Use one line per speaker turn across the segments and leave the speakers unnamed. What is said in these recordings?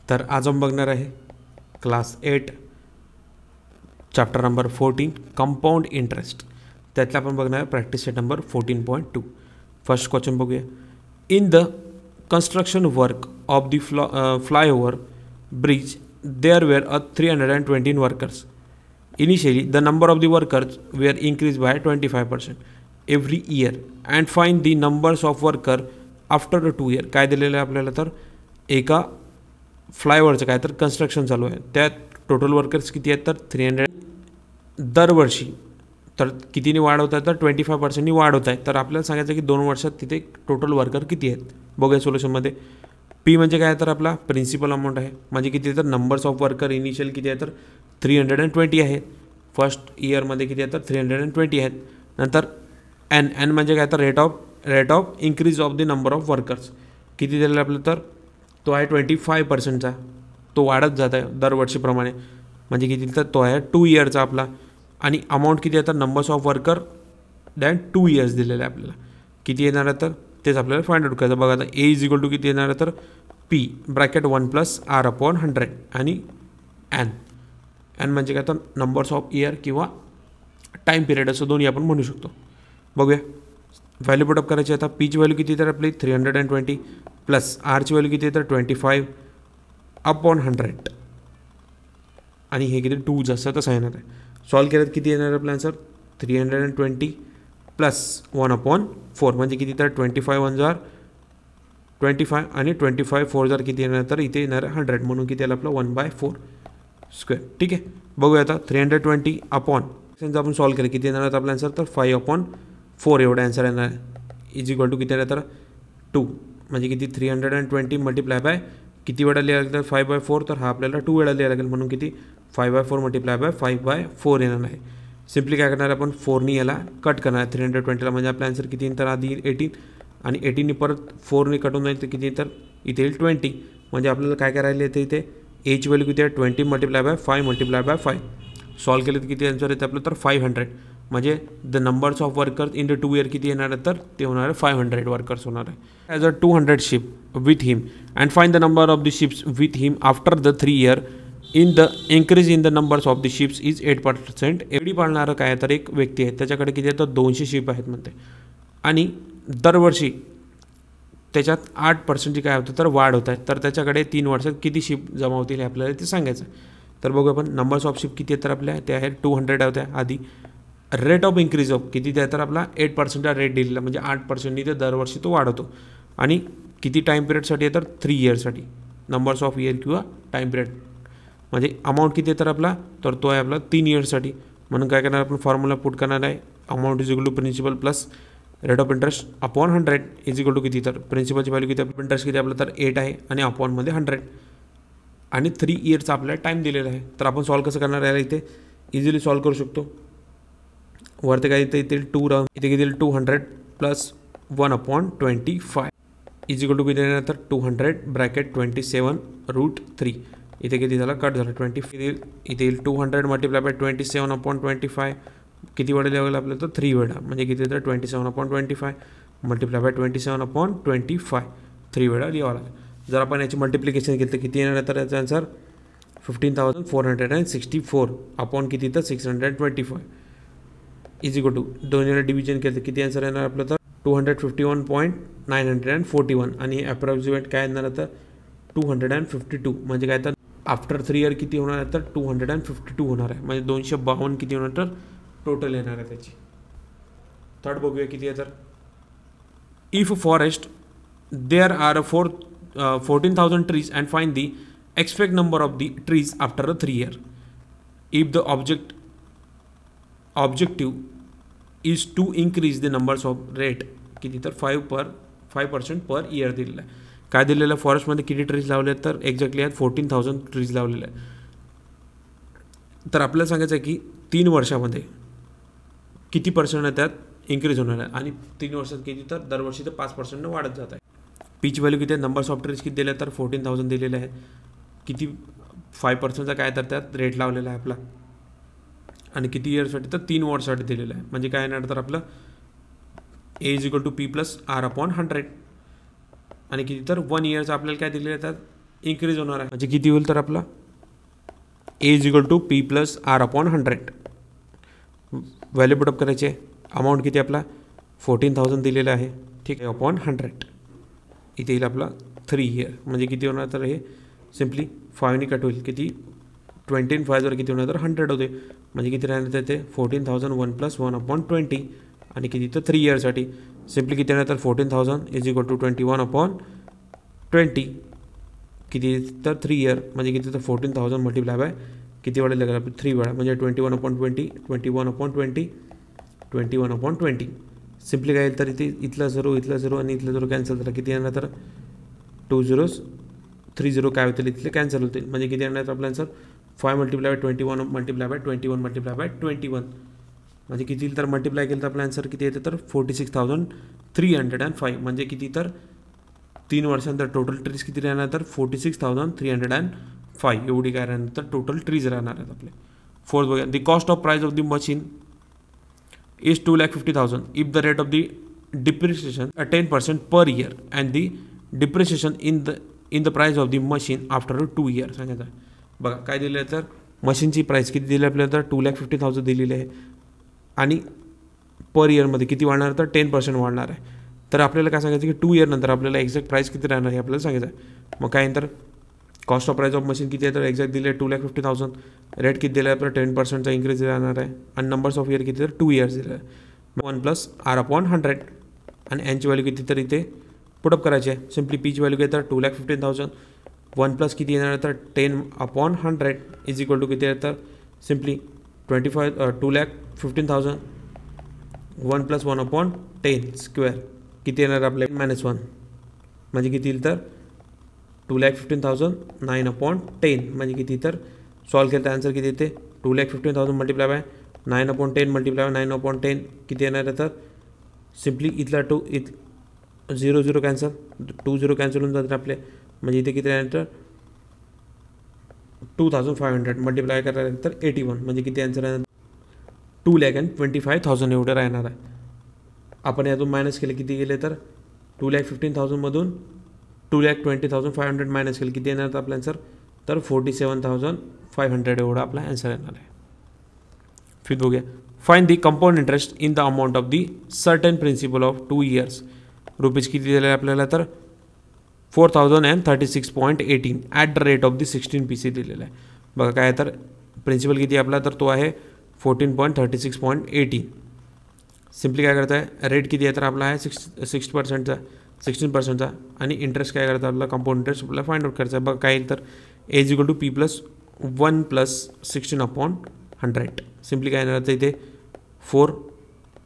तर आज आपण बघणार आहे class 8 chapter number 14 compound interest. त्यातला आपण बघणार आहे practice set number 14.2. First question बघूया. In the construction work of the flyover bridge there were 320 workers. Initially the number of the workers were increased by 25% every year and find the numbers of worker after 2 year. काय दिलेलं आहे आपल्याला तर एका फ्लायओव्हरचं काय तर construction चालू आहे, त्यात टोटल वर्कर्स किती आहेत तर 300. दरवर्षी तर कितीने वाढ होत आहे तर 25%नी वाढ होत आहे. तर आपल्याला सांगायचं की 2 वर्षात तिथे टोटल वर्कर किती आहेत. बघूया सोल्युशनमध्ये. पी म्हणजे काय तर आपला प्रिन्सिपल अमाऊंट आहे, म्हणजे किती तर नंबर्स ऑफ वर्कर इनिशियल किती आहे तर 320 आहे. फर्स्ट इयरमध्ये किती आहे तर 320 आहेत. नंतर एन एन म्हणजे काय तर rate of increase of the number of workers किती दिलेलं आपलं तर तो आहे 25%चा. तो वाढत जात आहे दरवर्षीप्रमाणे, म्हणजे किती तर तो आहे 2 इयरचा आपला. आणि अमाऊंट किती आहे तर numbers of worker than 2 years दिलेलं आहे आपल्याला. किती येणार आहे तर तेच आपल्याला फाइंड आउट करायचं. बघा आता ए इज इक्वल टू किती येणार आहे तर पी ब्रॅकेट 1 + r/100 आणि एन एन म्हणजे काय तर नंबर्स ऑफ इयर किंवा टाईम पिरियड असं दोन्ही आपण म्हणू शकतो. बघूया व्हॅल्यू पुटअप करायची. आता पीची व्हॅल्यू किती तर आपली 320 प्लस आरची व्हॅल्यू किती तर 25/100 आणि हे किती 2 जसं तसं येणार आहे. सॉल्व केलं किती येणार आपला आन्सर 320 प्लस 1/4 म्हणजे किती तर 25 1 जार 25 आणि 25 4 जार किती येणार तर इथे येणार 100 म्हणून किती आलं आपलं 1/4 स्क्वेअर. ठीक आहे. बघूया आता 320 अपॉन आपण सॉल्व केलं किती येणार आपला आन्सर तर 5/4 एवढा आन्सर येणार आहे. इज इक्वल टू किती येणार तर 2 म्हणजे किती 320 मल्टिप्लाय बाय किती वेळा लिहायला लागेल तर 5/4 तर हा आपल्याला 2 वेळा लिहायला लागेल म्हणून किती 5/4 मल्टिप्लाय बाय 5/4 येणार आहे. सिम्पली काय करणार आपण 4नी याला कट करणार आहे 320ला, म्हणजे आपला आन्सर किती तर आधी 18 आणि 18नी परत 4नी कटून जाईल तर किती तर इथे येईल 20. म्हणजे आपल्याला काय करायला येते इथे एच व्हॅल्यू किती आहे 20 multiply by 5 multiply by 5. Solve केलं तर किती आन्सर येते आपलं तर 500. म्हणजे the numbers of workers in the 2 year किती येणार आहे तर ते होणार आहे 500 वर्कर्स होणार आहे. As a 200 ship with him and find the number of the ships with him after the 3 year. In the increase in the numbers of the ships is 8%. एवढी पाळणारं काय तर एक व्यक्ती आहे, त्याच्याकडे किती आहे तर 200 शिप आहेत म्हणते, आणि दरवर्षी त्याच्यात 8% काय होतं तर वाढ होत आहे. तर त्याच्याकडे 3 वर्षात किती शिप जमा होतील हे आपल्याला ते सांगायचं. तर बघू आपण नंबर्स ऑफ शिप किती आहेत तर आपल्या ते आहे 200 होत्या आधी. रेट ऑफ इन्क्रीज ऑफ किती द्या तर आपला 8% रेट दिलेला, म्हणजे 8% ते दरवर्षी तो वाढवतो. आणि किती टाईम पिरियडसाठी आहे तर 3 इयर्ससाठी. नंबर्स ऑफ इयर किंवा टाईम पिरियड म्हणजे अमाऊंट किती आहे तर आपला तर तो आहे आपला 3 इयर्ससाठी. म्हणून काय करणार आपण फॉर्म्युला पुट करणार आहे amount is equal to principal plus rate of interest upon 100 is equal to किती तर प्रिन्सिपलची व्हॅल्यू किती आपलं इंटरेस्ट किती आपलं तर 8 आहे आणि अपॉनमध्ये 100 आणि 3 इयर्सचा आपल्याला टाईम दिलेला आहे. तर आपण सॉल्व कसं करणार आहे इथे इझिली सॉल्व करू शकतो. वरती काय इथे येतील 2 राहून इथे किती 200 प्लस 1/25 इज इक्वल टू किती येणार तर 200 ब्रॅकेट 27√3. इथे किती झाला कट झाला 20. इथे येईल 200 मल्टिप्लाय बाय 27/25 किती वेळा लिहावं लागलं आपल्याला तर 3 वेळा, म्हणजे किती तर 27/25 मल्टिप्लाय बाय 27/25 3 वेळा लिहावं लागेल. जर आपण याची मल्टिप्लिकेशन केलं तर किती येणार आहे तर याचा आन्सर 15,464 अपॉन किती तर 625 इज इक्वल टू 2 वेळा डिव्हिजन केलं तर किती आन्सर येणार आपलं तर 251.941 आणि अप्रॉक्सिमेट काय येणार तर 252. म्हणजे काय तर आफ्टर 3 इयर किती होणार आहे तर 252 होणार आहे, म्हणजे 252 किती होणार तर टोटल येणार आहे त्याची. थर्ड बघूया किती आहे तर if forest there are 14,000 trees and find the expect number of the trees after 3 year. If the objective is to increase the numbers of rate किती तर 5% पर इयर दिलेलं आहे. काय दिलेलं आहे फॉरेस्टमध्ये किती ट्रीज लावले आहेत तर एक्झॅक्टली आहेत 14,000 ट्रीज लावलेले आहे. तर आपल्याला सांगायचं आहे की 3 वर्षामध्ये किती पर्सेंट त्यात इन्क्रीज होणार आहे, आणि 3 वर्षात किती तर दरवर्षी तर 5% वाढत जात आहे. पीच व्हॅल्यू किती आहे नंबर्स ऑफ ट्रीज किती दिले तर 14,000 दिलेले आहे. किती 5%चा काय तर त्यात रेट लावलेला आहे आपला, आणि किती इयरसाठी तर 3 वर्षासाठी दिलेलं आहे. म्हणजे काय येणार तर आपलं A is equal to P plus r/100 आणि किती तर 1 इयरचं आपल्याला काय दिलेलं आहे त्यात इन्क्रीज होणार आहे. म्हणजे किती होईल तर आपला A is equal to P plus R upon 100. Value put up करायची आहे. अमाऊंट किती आपला 14,000 दिलेलं आहे, ठीक आहे, अपॉन 100. इथे येईल आपला 3 इयर. म्हणजे किती होणार तर हे सिम्पली 5ने कट होईल. किती 20 5 वर किती होणार तर 100 होते. म्हणजे किती राहणार तर ते 14,000 1 + 1 अपॉन 20. आणि किती तर 3 इयरसाठी सिम्पली किती येणार तर 14,000 इज इक्वल टू 21 अपॉन 20. किती तर 3 इयर. म्हणजे किती तर 14,000 मल्टिप्लाय बाय किती वेळा लागेल आपलं 3 वेळा. म्हणजे 21 अपॉन 20 21 अपॉन 20 21 अपॉन 20. सिम्पली काय येईल तर इथे इथला 0 आणि इथला 0 कॅन्सल झाला. किती येणार तर 2 zeros 3 0 काय होतील इथले कॅन्सल होतील. म्हणजे किती येणार तर आपला answer 5 multiply by 21 multiply by 21 multiply by 21. म्हणजे किती तर मल्टिप्लाय केलं तर आपला आन्सर किती येते तर 46,305. म्हणजे किती तर 3 वर्षानंतर टोटल ट्रीज किती राहणार तर 46,305 एवढी काय राहणार तर टोटल ट्रीज राहणार आहेत आपले. फोर्थ बघा, the cost of price of the machine is 2,50,000 if the rate of the depreciation at 10% per year and the depreciation in the price of the machine after 2 years. सांगायचं बघा काय दिलं आहे तर मशीनची प्राईस किती दिली आपल्याला तर 2,50,000 दिलेली आहे आणि पर इयरमध्ये किती वाढणार तर 10% वाढणार आहे. तर आपल्याला काय सांगायचं की 2 इयर नंतर आपल्याला एक्झॅक्ट प्राईस किती राहणार हे आपल्याला सांगायचं आहे. मग काय तर cost of price of machine किती आहे तर एक्झॅक्ट दिले 2,50,000. रेट किती दिला आहे आपला 10%चा इन्क्रीज राहणार आहे. आणि नंबर्स ऑफ इयर किती तर 2 इयर्स दिलं आहे. 1 + R अपॉन 100. आणि एनची व्हॅल्यू किती तर इथे पुटअप करायची आहे. सिम्पली पीची व्हॅल्यू किती तर 2,15,000. 1 प्लस किती येणार तर 10 अपॉन 100 इज इक्वल टू किती आहे तर सिम्पली 2,15,000. 1 + 1 अपॉन 10 स्क्वेअर किती येणार आपल्या -1. म्हणजे किती येईल तर 2,15,000 9 अपॉन 10. म्हणजे किती तर सॉल्व केलं तर आन्सर किती येते 2,15,000 multiply by 9 upon 10 multiply by 9 upon 10 किती येणार आहे तर सिम्पली इथला 0 0 कॅन्सल 2 0 कॅन्सल होऊन जातात आपले. म्हणजे इथे किती येणार तर 2,500 मल्टिप्लाय करायला तर 81. म्हणजे किती आन्सर आहे 2,25,000 एवढं राहणार आहे. आपण यातून मायनस केले किती गेले तर 2,15,000 मधून 2,20,500 मायनस केलं किती येणार आपला आन्सर तर 47,500 एवढा आपला आन्सर येणार आहे. फिर बघूया find the compound interest in the amount of the certain principal of 2 years. Rupees किती दिलेलं आहे आपल्याला तर 4,036.18 at the rate of the 16 PC दिलेला आहे. बघा काय तर प्रिन्सिपल किती आपला तर तो आहे 14.36.18. सिम्पली काय करत आहे रेट किती आहे तर आपला आहे 16%चा आणि इंटरेस्ट काय करता आपला कंपाऊंड इंटरेस्ट आपल्याला फाइंड आउट करायचा आहे. बघा काय येईल तर A is equal to P + 1 + 16 upon 100. Simply काय येणार तर इथे 4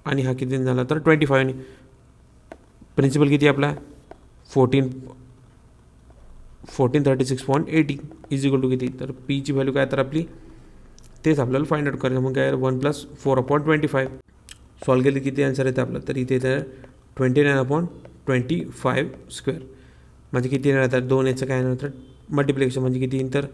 आणि हा किती झाला तर 25 आणि प्रिन्सिपल किती आपला 1436.80 इज इक्वल टू किती तर पीची व्हॅल्यू काय तर आपली तेच आपल्याला फाइंड आउट करायचं. मग काय 1 + 4 अपॉन 25 सॉल्व केली किती आन्सर येते आपलं तर इथे येतं 29/25 स्क्वेअर. म्हणजे किती येणार तर 2 याचं काय येणार तर मल्टिप्लिकेशन म्हणजे किती येईल तर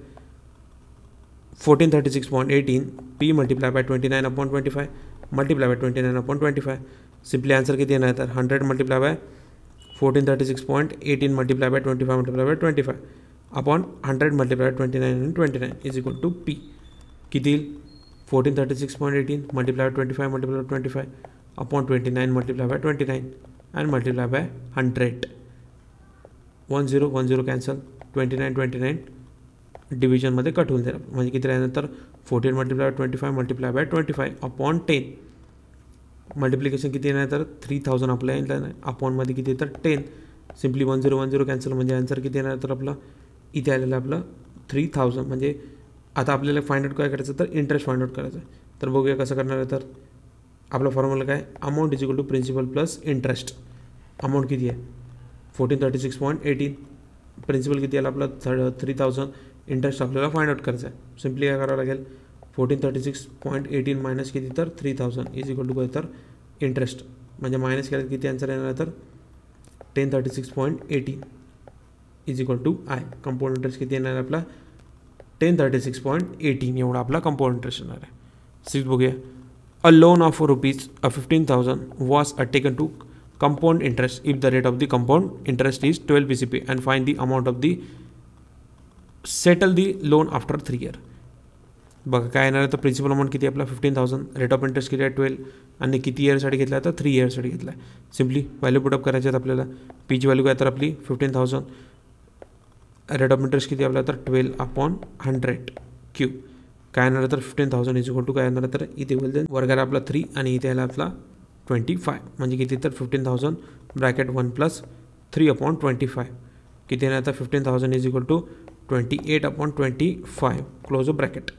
1436.18 P multiply bye 29/25 multiply by 29/25. Simply answer किती येणार तर 100 multiply by 1436.18 multiply by 25 multiply by 25 upon 100 multiply by 29 आणि 29 इज इक्वल टू P. किती येईल 1436.18 multiply by 25 multiply by 25 upon 29 multiply by 29 and multiply by 100. 1 0 1 0 cancel 29 डिव्हिजनमध्ये cut होऊन जाईल. म्हणजे किती राहणार तर 14 multiply by 25 multiply by 25 upon 10. Multiplication किती येणार तर 3,000 आपल्या येईल अपॉनमध्ये किती तर 10. सिम्पली 1 0 1 0 कॅन्सल म्हणजे आन्सर किती येणार तर आपलं इथे आलेलं आपलं 3,000. म्हणजे आता आपल्याला फाइंड आउट काय करायचं तर इंटरेस्ट फाइंड आउट करायचं आहे. तर बघूया कसं करणार आहे तर आपला फॉर्म्युला काय amount is equal to principal plus interest. Amount किती आहे 1436.18 प्रिन्सिपल किती आला आपला 3,000 इंटरेस्ट आपल्याला फाइंड आउट करायचं आहे. सिम्पली काय करावं लागेल 1436.18 मायनस किती तर 3,000 इज इक्वल टू काय तर इंटरेस्ट. म्हणजे मायनस केलं किती आन्सर येणार तर 1036.18 is equal to I. Compound interest किती येणार आपला 1036.18 एवढा आपला कंपाऊंड इंटरेस्ट येणार आहे. 6 बघूया A loan of ₹15,000 was taken to compound interest if the rate of the compound interest is 12 BCP and find the amount of the settle the loan after 3 year. बघा काय येणार आहे, तर प्रिन्सिपल अमाऊंट किती आपला 15,000, रेट ऑफ इंटरेस्ट किती आहे 12, आणि किती इयरसाठी घेतला आहे तर 3 इयरसाठी घेतला आहे. सिम्पली व्हॅल्यू पुटअप करायचे आहेत आपल्याला. पीची व्हॅल्यू काय तर आपली 15,000, रेट ऑफ इंटरेस्ट किती आपला तर 12/100 क्यू. काय येणार तर 15,000 इज इक्वल टू काय येणार तर इथे बोलते वर्गाला आपला 3 आणि इथे आला आपला 25, म्हणजे किती तर 15,000 ब्रॅकेट 1 + 3/25. किती येणार तर 15,000 is equal to 28/25 close bracket.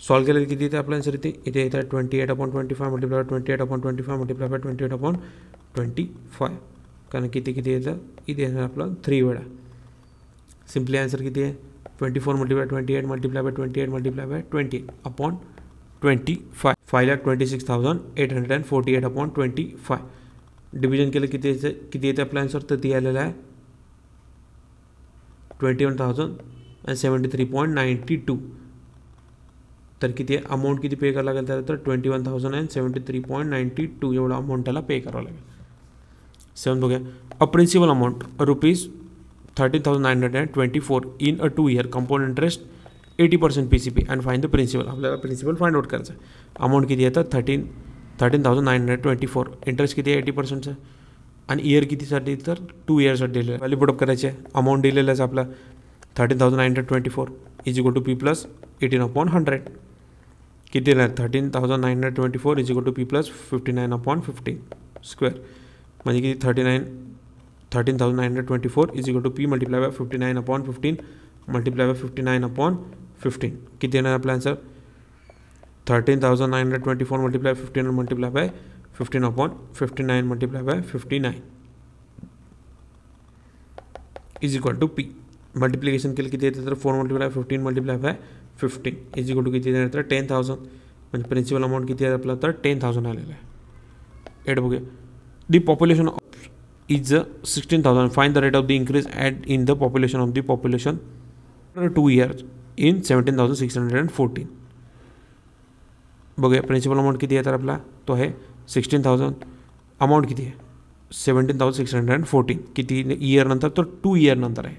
Solve केलं किती येते आपल्या आन्सर इथे येतात 28/25 मल्टिप्लाय 28/25 मल्टिप्लाय 28/25, कारण किती येतं इथे येणार आपलं 3 वेळा. सिम्पली आन्सर किती आहे 24 मल्टिप्लाय 28 मल्टिप्लाय 28 मल्टिप्लाय 28/25, 5,26,848/25. डिव्हिजन केलं किती येते आपला आन्सर तर ती आलेला आहे 21,073.92. तर किती आहे अमाऊंट किती पे करावं लागेल त्याला तर 21,073.92 एवढा अमाऊंट त्याला पे करावं लागेल. 7 बघूया. A principal amount ₹13,924 in a 2 year compound interest 80% PCP and find the principal. आपल्याला प्रिन्सिपल फाइंड आउट करायचं आहे. अमाऊंट किती येतं 13,924, इंटरेस्ट किती आहे 80%चं, आणि इयर कितीसाठी तर 2 इयरसाठी दिलेलं आहे. व्हॅल्यू पुटअप करायचे आहे. अमाऊंट दिलेलं आहे आपला 13,924 इज इक्वल टू P + 18/100. किती येणार 13,924 is equal to P + 59/15 square, म्हणजे किती 13,924 is equal to P multiply by 59/15 multiply by 59/15. किती येणार आपला answer 13,924 multiply 15 multiply by 15/59 multiply by 59 is equal to P. Multiplication केलं किती येतं तर 4 multiply 15 multiply by 15 is equal to किती येणार तर 10,000, म्हणजे प्रिन्सिपल अमाऊंट किती आहे आपला तर 10,000 आलेलं आहे. 8 बघूया. दी population is 16,000. Find the rate of the increase in the population of the population after 2 years in 17,614. बघूया प्रिन्सिपल अमाऊंट किती आहे तर आपला तो आहे 16,000. अमाऊंट किती आहे 17,614. किती इयर नंतर तर 2 इयर नंतर आहे.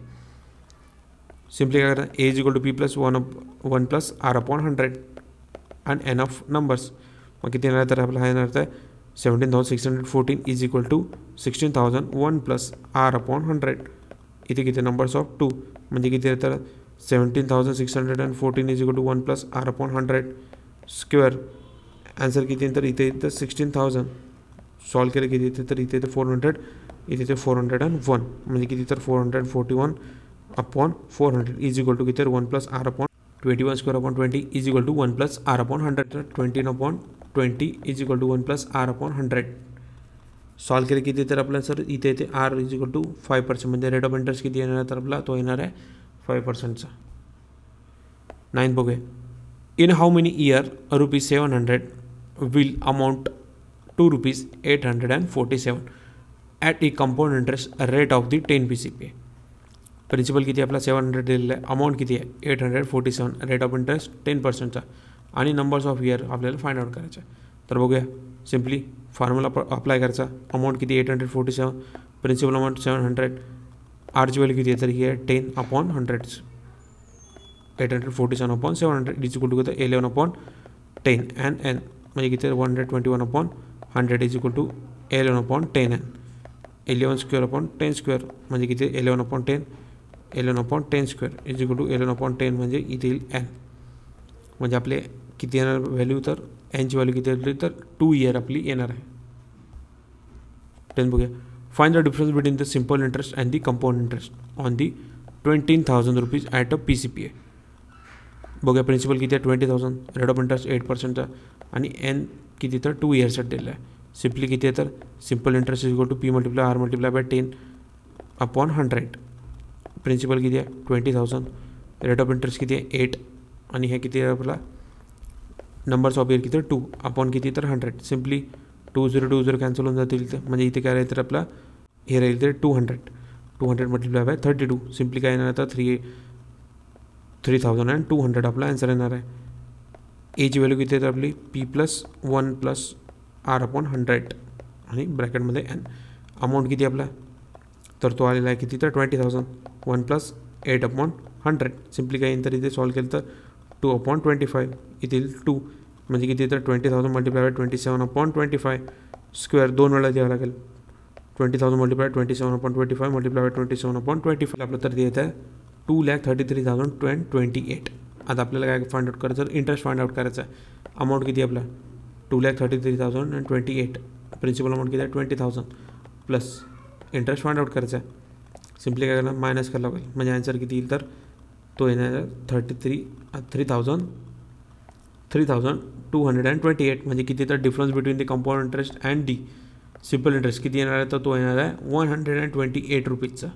सिम्पली काय करता A = P + 1 + R/100 and n of numbers. मग किती येणार तर आपला हा येणार आहे 17,614 इज इक्वल टू 16,001 + R/100. इथे किती नंबर्स ऑफ 2, म्हणजे किती आहे तर 17,614 is equal to 1 + R/100 square. Answer किती तर इथे येतं 16,000. सॉल्व केलं किती येते तर इथे 400, इथे 401, म्हणजे किती तर 441/400 इज इक्वल टू किती 1 + R/21 square/20 is equal to 1 + R/100. 20/20 is equal to 1 + R/100. Solve केलं किती तर आपल्याला सर इथे येते R इज इक्वल टू 5%, म्हणजे रेट ऑफ इंटरेस्ट किती येणार तर आपला तो येणार आहे 5%चा. 9 बघूया. In how many year ₹700 will amount to ₹847 at a compound interest rate of the 10 PCP. Principal किती आपला 700 दिलेलं आहे, अमाऊंट किती आहे 847, रेट ऑफ इंटरेस्ट 10%चा, आणि नंबर्स ऑफ इयर आपल्याला फाइंड आउट करायचं आहे. तर बघूया सिम्पली फॉर्म्युला अप्लाय करायचा. अमाऊंट किती 847, प्रिन्सिपल अमाऊंट 700, आरची व्हॅल्यू किती आहे तर ही आहे 10/100. 847/700 इज इक्वल टू किती 11/10 अँड n, म्हणजे किती 121/100 is equal to 11/10 n. 11 square/10 square, म्हणजे किती 11/10 11/10 square इज इक्वल टू 11/10, म्हणजे इथे येईल n. म्हणजे आपले किती येणार व्हॅल्यू तर एनची व्हॅल्यू किती येईल तर 2 इयर आपली येणार आहे. 10 बघूया. Find the difference between the simple interest and the compound interest on the ₹20,000 at a PCPA. बघूया प्रिन्सिपल किती आहे 20,000, रेट ऑफ इंटरेस्ट 8%चा, आणि n किती तर 2 इयर्ससाठी दिलेला आहे. सिम्पली किती आहे तर simple interest is equal to P multiply R multiply by 10/100. Principal किती आहे 20,000, रेट ऑफ इंटरेस्ट किती आहे 8, आणि हे किती आहे आपला नंबर्स ऑफ इयर किती 2 अपॉन किती तर 100. सिम्पली 2020 कॅन्सल होऊन जातील, म्हणजे इथे काय राहील तर आपला हे राहील तर 200 मल्टिप्लाय बाय 32. सिम्पली काय येणार आता 3,200 आपला आन्सर येणार आहे. एची व्हॅल्यू किती आहे तर आपली P + 1 + R/100 आणि ब्रॅकेटमध्ये n. अमाऊंट किती आपला तर तो आलेला आहे किती तर 20,000, 1 + 8/100. सिम्पली काय येईल तर इथे सॉल्व केलं तर 2/25 इथे येईल 2 म्हणजे किती तर 20,000 मल्टिप्लाय बाय 27/25 स्क्वेअर 2 वेळा द्यावं लागेल. 20,000 मल्टिप्लाय 27/25 मल्टिप्लाय बाय 27/25 आपलं तर येत आहे 2,33,028. आता आपल्याला काय फाइंड आउट करायचं, इंटरेस्ट फाइंड आउट करायचं आहे. अमाऊंट किती आपला 2,33,028. प्रिन्सिपल अमाऊंट किती आहे 20,000 प्लस इंटरेस्ट फाइंड आउट करायचा आहे. सिम्पली काय करणार मायनस करायला लागेल म्हणजे आन्सर किती येईल तर तो येणार 3,228 म्हणजे किती तर difference between the compound interest and the simple interest किती येणार आहे तर तो येणार आहे 128 रुपीजचा.